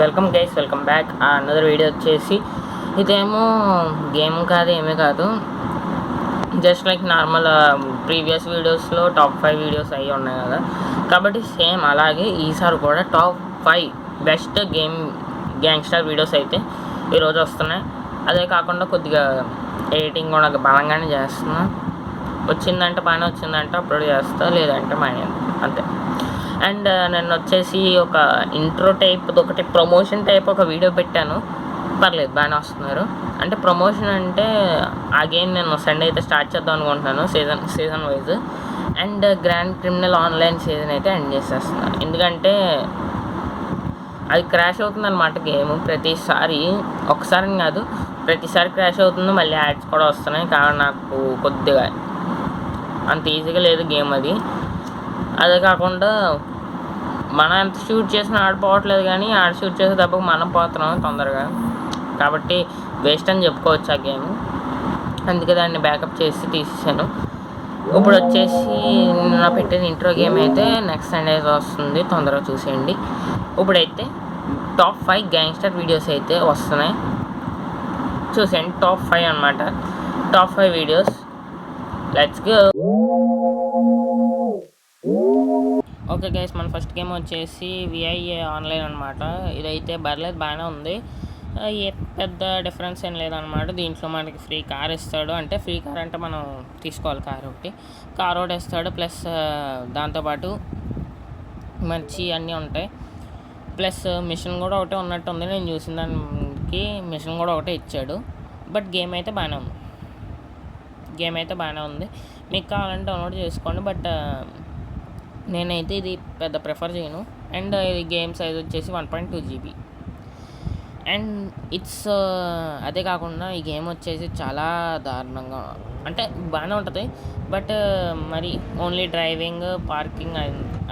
Welcome guys, welcome back. Another video వచ్చేసి ఇదేమో game కాదు, ఏమీ కాదు, జస్ట్ లైక్ నార్మల్ ప్రీవియస్ వీడియోస్లో టాప్ 5 వీడియోస్ అయ్యి ఉన్నాయి కదా, కాబట్టి సేమ్ అలాగే ఈసారి కూడా టాప్ 5 బెస్ట్ గ్యాంగ్స్టర్ వీడియోస్ అయితే ఈరోజు వస్తున్నాయి. అదే కాకుండా కొద్దిగా ఎడిటింగ్ కూడా బలంగానే చేస్తున్నా. వచ్చిందంటే బాగానే వచ్చిందంటే అప్లోడ్ చేస్తా, లేదంటే మానేది అంతే. అండ్ నేను వచ్చేసి ఒక ఇంట్రో టైప్ ఒకటి ప్రమోషన్ టైప్ ఒక వీడియో పెట్టాను, పర్లేదు బాగానే వస్తున్నారు. అంటే ప్రమోషన్ అంటే ఆ గేమ్ నేను సండే అయితే స్టార్ట్ చేద్దాం అనుకుంటున్నాను, season wise. And grand criminal online season అయితే ఎండ్ చేసేస్తున్నాను, ఎందుకంటే అది క్రాష్ అవుతుంది అనమాట గేమ్. ప్రతిసారి ఒకసారి కాదు, ప్రతిసారి క్రాష్ అవుతుంది, మళ్ళీ యాడ్స్ కూడా వస్తున్నాయి. కాబట్టి నాకు కొద్దిగా అంత ఈజీగా లేదు గేమ్ అది. అదే కాకుండా మనం ఎంత షూట్ చేసినా ఆడిపోవట్లేదు, కానీ ఆడ షూట్ చేసే దెబ్బకు మనం పోతున్నాం తొందరగా, కాబట్టి వేస్ట్ అని చెప్పుకోవచ్చు ఆ గేమ్. అందుకే దాన్ని బ్యాకప్ చేసి తీసేసాను. ఇప్పుడు వచ్చేసి నా పెట్టిన ఇంట్రో గేమ్ అయితే నెక్స్ట్ సండే వస్తుంది, తొందరగా చూసేయండి. ఇప్పుడైతే టాప్ 5 గ్యాంగ్స్టర్ వీడియోస్ అయితే వస్తున్నాయి, చూసేయండి. టాప్ 5 అనమాట, top 5 videos. Let's go. Okay guys, మన ఫస్ట్ గేమ్ వచ్చేసి విఐఏ ఆన్లైన్ అనమాట. ఇదైతే బర్లేదు, బాగానే ఉంది, ఏ పెద్ద డిఫరెన్స్ ఏం లేదనమాట. దీంట్లో మనకి ఫ్రీ కార్ ఇస్తాడు, అంటే ఫ్రీ కార్ అంటే మనం తీసుకోవాలి కార్ ఒకటి ఇస్తాడు, ప్లస్ దాంతోపాటు మంచి అన్నీ ఉంటాయి, ప్లస్ మిషన్ కూడా ఒకటే ఉన్నట్టు ఉంది. నేను చూసిన దానికి మిషన్ కూడా ఒకటే ఇచ్చాడు. బట్ గేమ్ అయితే బాగానే ఉంది, మీకు కావాలంటే డౌన్లోడ్ చేసుకోండి. బట్ నేనైతే ఇది పెద్ద ప్రిఫర్ చేయను. అండ్ ఇది గేమ్ సైజ్ వచ్చేసి 1.2 GB. అండ్ ఇట్స్ అదే కాకుండా ఈ గేమ్ వచ్చేసి చాలా దారుణంగా, అంటే బాగానే ఉంటుంది, బట్ మరి ఓన్లీ డ్రైవింగ్, పార్కింగ్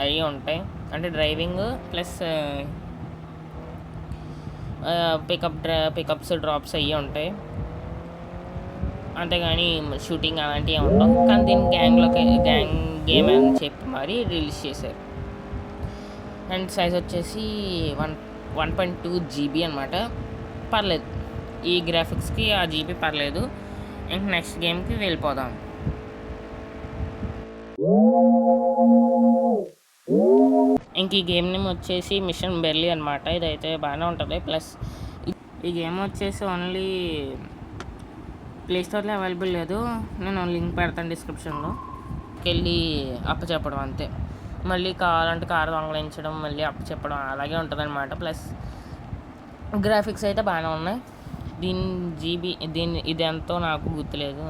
అవి ఉంటాయి. అంటే డ్రైవింగ్ ప్లస్ పికప్స్ డ్రాప్స్ అవి ఉంటాయి, అంతేగాని షూటింగ్ అలాంటివి ఉండవు. కానీ దీన్ని గ్యాంగ్ గేమ్ అని చెప్పి మరి రిలీజ్ చేశారు. అండ్ సైజ్ వచ్చేసి 1.2 GB అనమాట. పర్లేదు, ఈ గ్రాఫిక్స్కి ఆ జీబీ పర్లేదు. ఇంక నెక్స్ట్ గేమ్కి వెళ్ళిపోదాం. ఇంక ఈ గేమ్ నేమ్ వచ్చేసి మిషన్ బెర్లీ అనమాట. ఇదైతే బాగానే ఉంటుంది. ప్లస్ ఈ గేమ్ వచ్చేసి ఓన్లీ ప్లేస్టోర్లో అవైలబుల్ లేదు, నేను లింక్ పెడతాను డిస్క్రిప్షన్లో, వెళ్ళి అప్పచెప్పడం అంతే. మళ్ళీ కావాలంటే కారు దొంగలించడం, మళ్ళీ అప్పచెప్పడం అలాగే ఉంటుంది అనమాట. ప్లస్ గ్రాఫిక్స్ అయితే బాగానే ఉన్నాయి. ఇది ఎంతో నాకు గుర్తులేదు,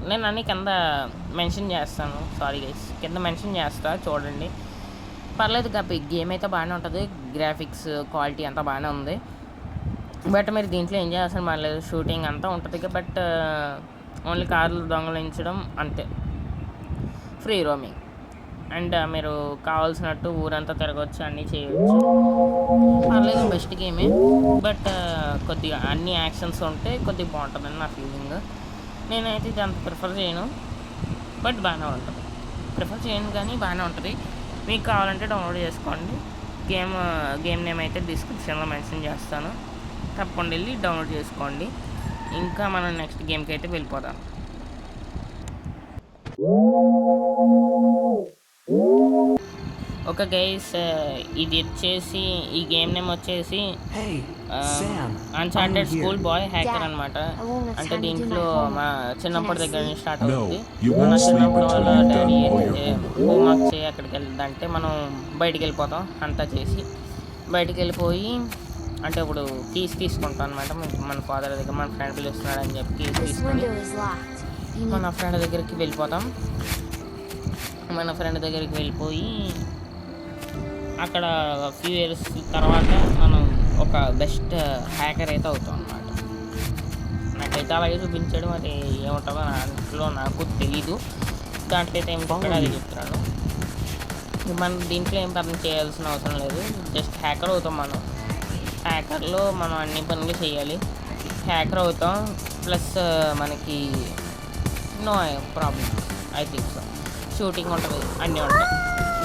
నేను అన్నీ కింద మెన్షన్ చేస్తాను. సారీ గైస్, కింద మెన్షన్ చేస్తా, చూడండి. పర్లేదు, గేమ్ అయితే బాగానే ఉంటుంది, గ్రాఫిక్స్ క్వాలిటీ అంతా బాగానే ఉంది. బట్ మీరు దీంట్లో ఏం చేయాల్సిన పర్లేదు, షూటింగ్ అంతా ఉంటుంది, బట్ ఓన్లీ కార్లు దొంగలించడం అంతే. ఫ్రీ రోమింగ్, అండ్ మీరు కావాల్సినట్టు ఊరంతా తిరగవచ్చు, అన్నీ చేయవచ్చు. పర్లేదు, బెస్ట్ గేమే. బట్ కొద్దిగా అన్ని యాక్షన్స్ ఉంటే కొద్దిగా బాగుంటుందని నా ఫీలింగ్. నేనైతే ఇది అంత ప్రిఫర్ చేయను, బట్ బాగానే ఉంటుంది. ప్రిఫర్ చేయను కానీ బాగానే ఉంటుంది. మీకు కావాలంటే డౌన్లోడ్ చేసుకోండి. గేమ్ నేమ్ అయితే డిస్క్రిప్షన్లో మెన్షన్ చేస్తాను, తప్పకుండా వెళ్ళి డౌన్లోడ్ చేసుకోండి. ఇంకా మనం నెక్స్ట్ గేమ్కి అయితే వెళ్ళిపోదాం. ఓకే గైస్, ఇది వచ్చేసి ఈ గేమ్ నేమ్ వచ్చేసి అన్చార్టెడ్ స్కూల్ బాయ్ హ్యాకర్ అనమాట. అంటే దీంట్లో మా చిన్నప్పటి దగ్గర నుంచి స్టార్ట్ అవుతుంది. మన చిన్నప్పుడు వాళ్ళ డాడీ హోంవర్క్ చేయి అక్కడికి వెళ్తుందంటే మనం బయటికి వెళ్ళిపోతాం, అంతా చేసి బయటికి వెళ్ళిపోయి, అంటే ఇప్పుడు కీస్ తీసుకుంటాం అనమాట. మన ఫాదర్ దగ్గర మన ఫ్రెండ్ పిలుస్తున్నాడు అని చెప్పి కీస్ తీసుకొని మన ఫ్రెండ్ దగ్గరికి వెళ్ళిపోతాం. మన ఫ్రెండ్ దగ్గరికి వెళ్ళిపోయి అక్కడ ఫ్యూ ఇయర్స్ తర్వాత మనం ఒక బెస్ట్ హ్యాకర్ అయితే అవుతాం అన్నమాట. నాకైతే అలాగే చూపించాడు, మరి ఏముంటుందో దాంట్లో నాకు తెలీదు. దాంట్లో అయితే ఏం చెప్పాడు అది చెప్తున్నాను. మనం దీంట్లో ఏం పని చేయాల్సిన అవసరం లేదు, జస్ట్ హ్యాకర్ అవుతాం. హ్యాకర్లో మనం అన్ని పనులు చేయాలి, హ్యాకర్ అవుతాం. ప్లస్ మనకి no problem, I think so. Shooting ఉంటుంది, అన్నీ ఉంటాయి,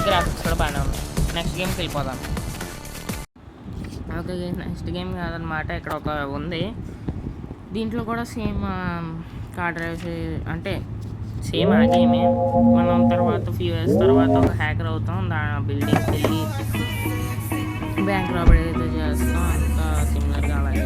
గ్రాఫిక్స్ కూడా బాగానే ఉన్నాయి. నెక్స్ట్ గేమ్కి వెళ్ళిపోదాం. ఓకే, నెక్స్ట్ గేమ్ కాదనమాట, ఇక్కడ ఒక ఉంది. దీంట్లో కూడా సేమ్ కార్ డ్రైవ్స్, అంటే సేమ్ ఆ గేమే. మనం తర్వాత ఫ్యూ ఇయర్స్ తర్వాత ఒక హ్యాకర్ అవుతాం, బిల్డింగ్కి వెళ్ళి బ్యాంక్ రాబడి అయితే చేస్తాం. అంతా సిమిలర్గా అలాగే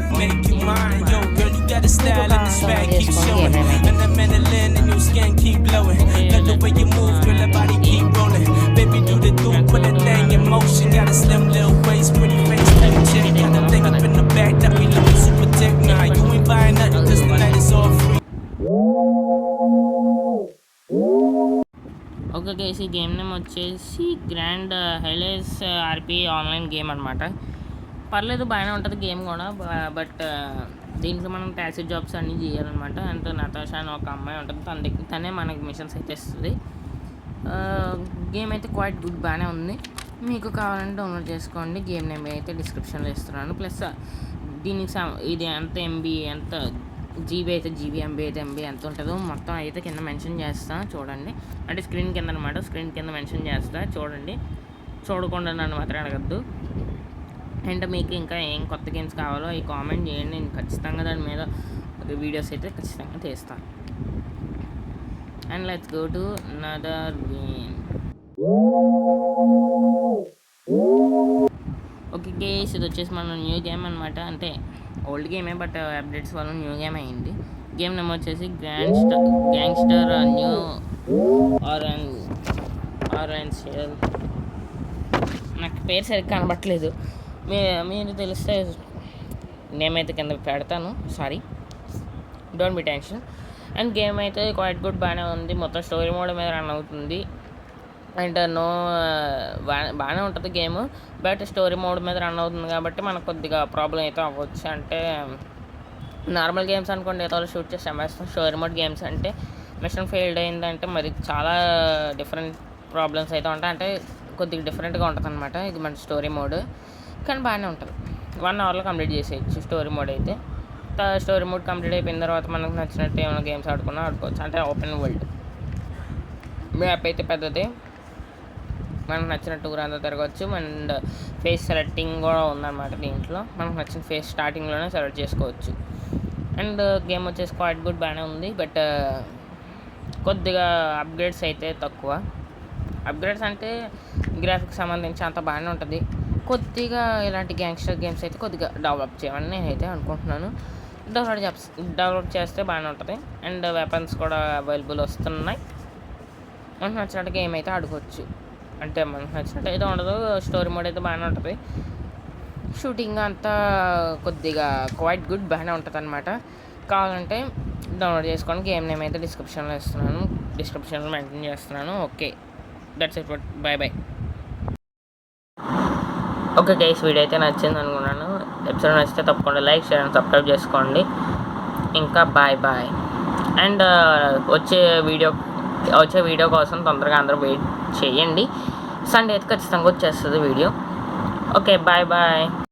ఓకే గైస్, ఈ గేమ్ నేమ్ వచ్చేసి grand highlights RP online game అనమాట. పర్లేదు, బాగానే ఉంటుంది గేమ్ కూడా. బట్ దీంట్లో మనం ట్యాక్సీ జాబ్స్ అన్నీ చేయాలన్నమాట. అండ్ నతాషా అని ఒక అమ్మాయి ఉంటుంది, తనే మనకి మిషన్స్ అయితే ఇస్తుంది. గేమ్ అయితే క్వైట్ గుడ్, బాగానే ఉంది. మీకు కావాలంటే డౌన్లోడ్ చేసుకోండి. గేమ్ నేమ్ అయితే డిస్క్రిప్షన్లో ఇస్తున్నాను. ప్లస్ దీనికి ఇది ఎంత ఎంబీ, ఎంత జీబీ అయితే జీబీ, ఎంబీ అయితే ఎంబీ ఎంత ఉంటుందో మొత్తం అయితే కింద మెన్షన్ చేస్తాను చూడండి. అంటే స్క్రీన్ కింద అనమాట, స్క్రీన్ కింద మెన్షన్ చేస్తా చూడండి. చూడకుండా నన్ను మాత్రం అడగద్దు. అండ్ మీకు ఇంకా ఏం కొత్త గేమ్స్ కావాలో అవి కామెంట్ చేయండి, నేను ఖచ్చితంగా దాని మీద వీడియోస్ అయితే ఖచ్చితంగా తీస్తాను. And let's go to another game. Okay guys, ఇది వచ్చేసి మన న్యూ గేమ్ అనమాట. అంటే ఓల్డ్ గేమే, బట్ అప్డేట్స్ వల్ల న్యూ గేమ్ అయింది. గేమ్ నేమ్ వచ్చేసి గ్యాంగ్స్టర్ న్యూ ఆరెంజ్. నాకు పేరు సరిగ్గా కనబట్టలేదు, మీరు తెలిస్తే నేమైతే కింద పెడతాను, sorry, don't be tension. And game అయితే క్వైట్ గుడ్, బాగానే ఉంది. మొత్తం స్టోరీ మోడ్ మీద రన్ అవుతుంది. అండ్ బాగానే ఉంటుంది గేమ్, బట్ స్టోరీ మోడ్ మీద రన్ అవుతుంది కాబట్టి మనకు కొద్దిగా ప్రాబ్లం అయితే అవ్వచ్చు. అంటే నార్మల్ గేమ్స్ అనుకోండి, ఏదో షూట్ చేసి అమ్మేస్తాం. స్టోరీ మోడ్ గేమ్స్ అంటే మిషన్ ఫెయిల్డ్ అయిందంటే మరి చాలా డిఫరెంట్ ప్రాబ్లమ్స్ అయితే ఉంటాయి. అంటే కొద్దిగా డిఫరెంట్గా ఉంటుంది అనమాట ఇది మన స్టోరీ మోడ్. కానీ బాగానే ఉంటుంది, 1 అవర్లో కంప్లీట్ చేసేయచ్చు స్టోరీ మోడ్ అయితే. స్టోరీ మోడ్ కంప్లీట్ అయిపోయిన తర్వాత మనకు నచ్చినట్టు ఏమైనా గేమ్స్ ఆడుకోవచ్చు. అంటే ఓపెన్ వరల్డ్ మ్యాప్ అయితే పెద్దది, మనకు నచ్చినట్టు ఊరంతా తిరగవచ్చు. అండ్ ఫేస్ సెలెక్టింగ్ కూడా ఉందన్నమాట దీంట్లో. మనకు నచ్చిన ఫేస్ స్టార్టింగ్లోనే సెలెక్ట్ చేసుకోవచ్చు. అండ్ గేమ్ వచ్చేసి క్వైట్ గుడ్, బాగానే ఉంది. బట్ కొద్దిగా అప్గ్రేడ్స్ అయితే తక్కువ. అప్గ్రేడ్స్ అంటే గ్రాఫిక్స్ సంబంధించి అంత బాగానే ఉంటుంది. కొద్దిగా ఇలాంటి గ్యాంగ్స్టర్ గేమ్స్ అయితే కొద్దిగా డెవలప్ చేయమని నేనైతే అనుకుంటున్నాను. డెవలప్ చేస్తే బాగానే ఉంటుంది. అండ్ వెపన్స్ కూడా అవైలబుల్ వస్తున్నాయి. మనకు నచ్చినట్టు గేమ్ అయితే ఆడుకోవచ్చు. అంటే మనకు నచ్చినట్టు అయితే ఉండదు, స్టోరీ మోడ్ అయితే బాగానే ఉంటుంది. షూటింగ్ అంతా కొద్దిగా క్వైట్ గుడ్, బాగానే ఉంటుంది అనమాట. కావాలంటే డౌన్లోడ్ చేసుకోండి. గేమ్ నేమ్ అయితే డిస్క్రిప్షన్లో మెన్షన్ చేస్తున్నాను. Okay, that's it, bye. Okay guys, video అయితే నచ్చింది అనుకున్నాను. ఎపిసోడ్ నచ్చితే తప్పకుండా లైక్, షేర్ అండ్ సబ్స్క్రైబ్ చేసుకోండి. ఇంకా బాయ్. అండ్ వచ్చే వీడియో కోసం తొందరగా అందరూ వెయిట్ చేయండి. సండే అయితే ఖచ్చితంగా వచ్చేస్తుంది వీడియో. Okay, bye.